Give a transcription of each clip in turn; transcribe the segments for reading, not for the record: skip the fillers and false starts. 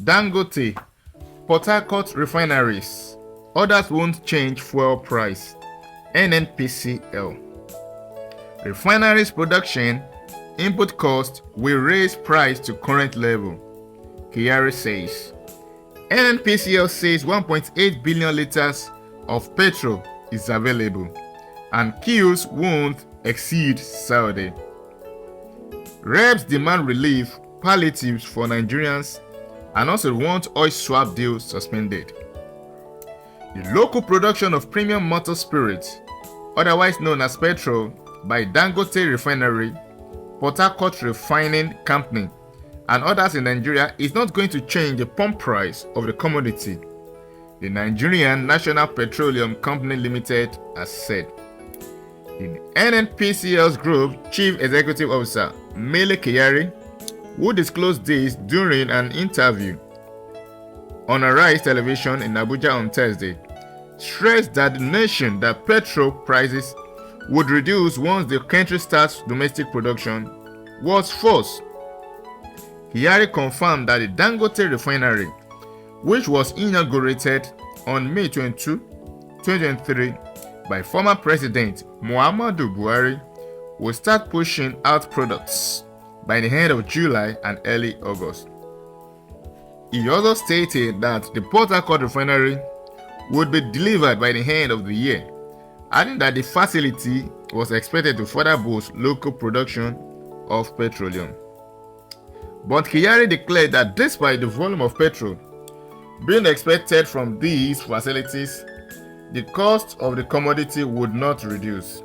Dangote, Port Harcourt refineries. Others won't change fuel price. NNPCL. Refineries production input cost will raise price to current level, Kyari says. NNPCL says 1.8 billion liters of petrol is available and queues won't exceed Saudi. Reps demand relief palliatives for Nigerians and also want oil swap deal suspended. The local production of premium motor spirits, otherwise known as petrol, by Dangote Refinery, Port Harcourt Refining Company, and others in Nigeria is not going to change the pump price of the commodity, the Nigerian National Petroleum Company Limited has said. The NNPCL's Group Chief Executive Officer, Mele Kyari, who disclosed this during an interview on Arise Television in Abuja on Thursday, stressed that the nation that petrol prices would reduce once the country starts domestic production was false. Kyari confirmed that the Dangote refinery, which was inaugurated on May 22, 2023 by former President Muhammadu Buhari, will start pushing out products by the end of July and early August. He also stated that the Port Harcourt refinery would be delivered by the end of the year, adding that the facility was expected to further boost local production of petroleum. But Kyari declared that despite the volume of petrol being expected from these facilities, the cost of the commodity would not reduce,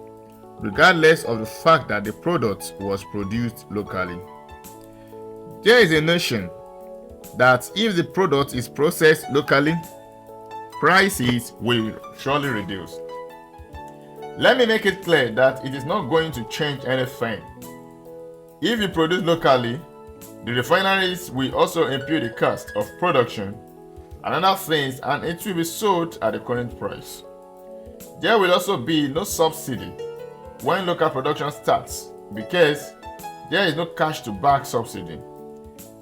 regardless of the fact that the product was produced locally. There is a notion that if the product is processed locally, prices will surely reduce. Let me make it clear that it is not going to change anything. If you produce locally, the refineries will also impute the cost of production and other things, and it will be sold at the current price. There will also be no subsidy when local production starts because there is no cash to back subsidy.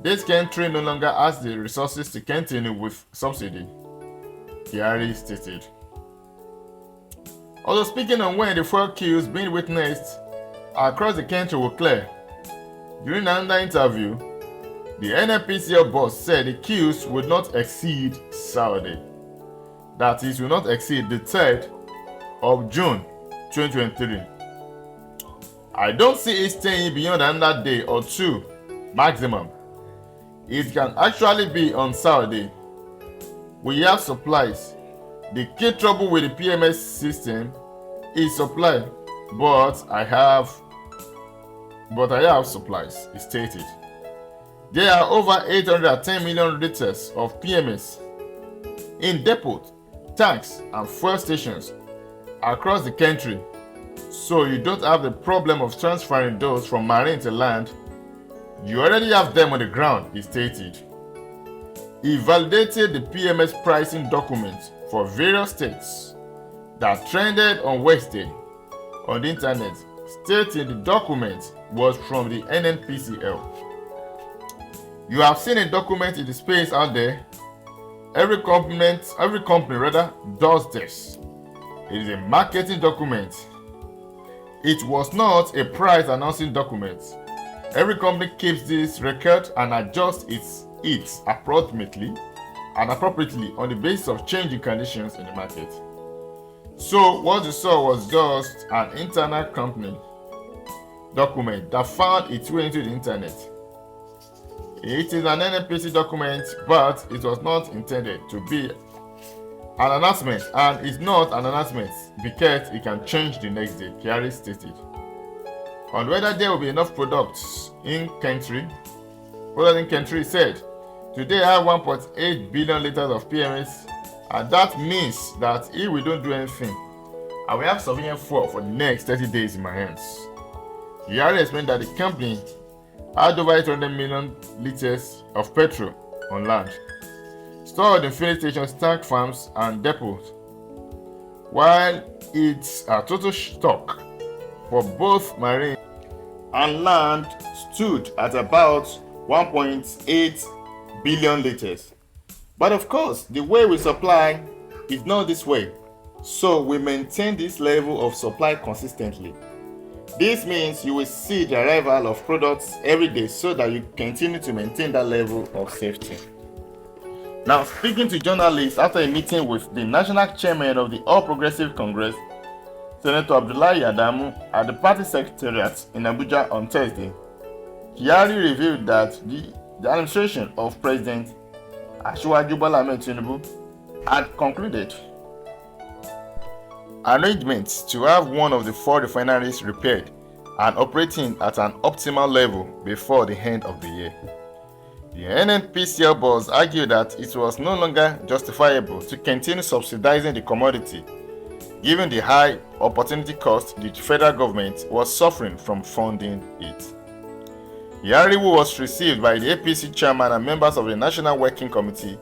This country no longer has the resources to continue with subsidy, Kyari stated. Also speaking on when the fuel queues being witnessed across the country will clear, during another interview, the NNPCL boss said the queues would not exceed Saturday. That is, will not exceed the 3rd of June 2023. I don't see it staying beyond another day or two maximum. It can actually be on Saturday. We have supplies. The key trouble with the PMS system is supply, but I have supplies, he stated. There are over 810 million liters of PMS in depots, tanks, and fuel stations across the country, so you don't have the problem of transferring those from marine to land. You already have them on the ground, he stated. He validated the PMS pricing documents for various states that trended on Wednesday on the internet, stating the document was from the NNPCL. You have seen a document in the space out there. Every company does this. It is a marketing document. It was not a price announcing document. Every company keeps this record and adjusts it appropriately on the basis of changing conditions in the market. So what you saw was just an internal company document that found its way into the internet. It is an NNPC document, but it was not intended to be an announcement, and it's not an announcement because it can change the next day, Kyari stated. On whether there will be enough products in country, he said, today I have 1.8 billion liters of PMS, and that means that if we don't do anything, I will have sufficient fuel for the next 30 days in my hands. Kyari explained that the company had over 800 million liters of petrol on land, stored in filling stations, tank farms, and depots, while its total stock for both marine and land stood at about 1.8 billion liters. But of course, the way we supply is not this way. So we maintain this level of supply consistently. This means you will see the arrival of products every day so that you continue to maintain that level of safety. Now, speaking to journalists after a meeting with the national chairman of the All Progressive Congress, Senator Abdullahi Adamu, at the party secretariat in Abuja on Thursday, Kyari revealed that the administration of President Asiwaju Bola Ahmed Tinubu had concluded arrangements to have one of the 4 refineries repaired and operating at an optimal level before the end of the year. The NNPCL boss argued that it was no longer justifiable to continue subsidizing the commodity given the high opportunity cost the federal government was suffering from funding it. Kyari, who was received by the APC chairman and members of the National Working Committee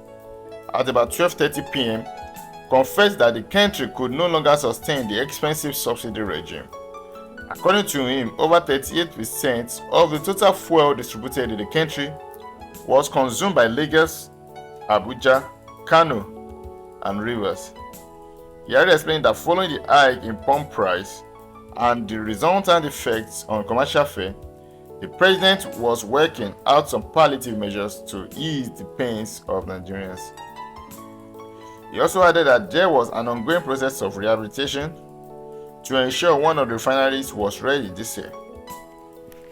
at about 12:30 p.m., confessed that the country could no longer sustain the expensive subsidy regime. According to him, over 38% of the total fuel distributed in the country was consumed by Lagos, Abuja, Kano, and Rivers. Kyari explained that following the hike in pump price and the resultant effects on commercial fare, the president was working out some palliative measures to ease the pains of Nigerians. He also added that there was an ongoing process of rehabilitation to ensure one of the refineries was ready this year.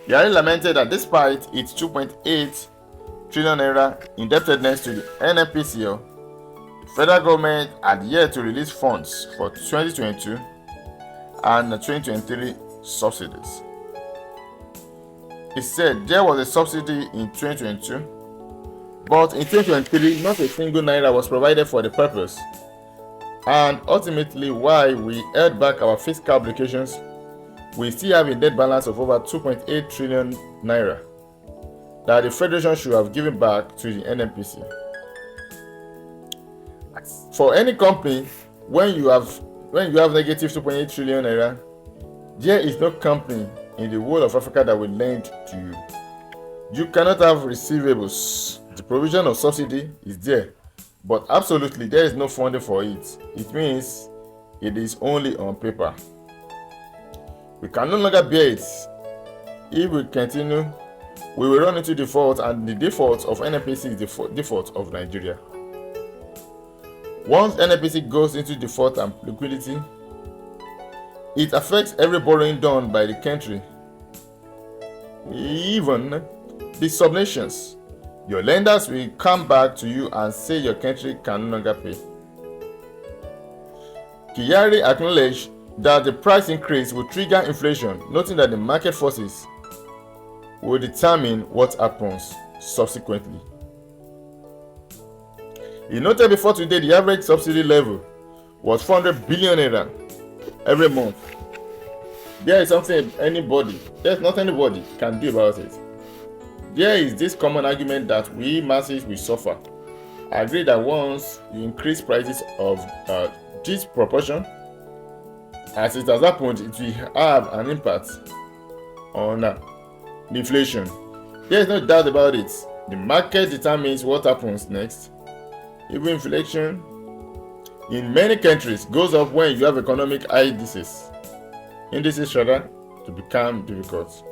Kyari lamented that despite its 2.8 trillion naira indebtedness to the NNPCL, the federal government had yet to release funds for 2022 and 2023 subsidies. He said there was a subsidy in 2022, but in 2023 not a single naira was provided for the purpose, and ultimately why we held back our fiscal obligations, we still have a debt balance of over 2.8 trillion naira that the Federation should have given back to the NNPC. For any company, when you have negative 2.8 trillion naira, there is no company in the whole of Africa that will lend to you. You cannot have receivables. The provision of subsidy is there, but absolutely there is no funding for it. It means it is only on paper. We can no longer bear it. If we continue, we will run into default, and the default of NNPC is the default of Nigeria. Once NNPC goes into default and liquidity, it affects every borrowing done by the country, even the subnations. Your lenders will come back to you and say your country can no longer pay. Kyari acknowledged that the price increase will trigger inflation, noting that the market forces will determine what happens subsequently. He noted before today the average subsidy level was 400 billion naira every month. There is something there's nothing anybody can do about it. There is this common argument that we masses will suffer. I agree that once you increase prices of this proportion, as it has happened, it will have an impact on inflation. There is no doubt about it. The market determines what happens next. Even inflation in many countries goes up when you have economic indices to become difficult.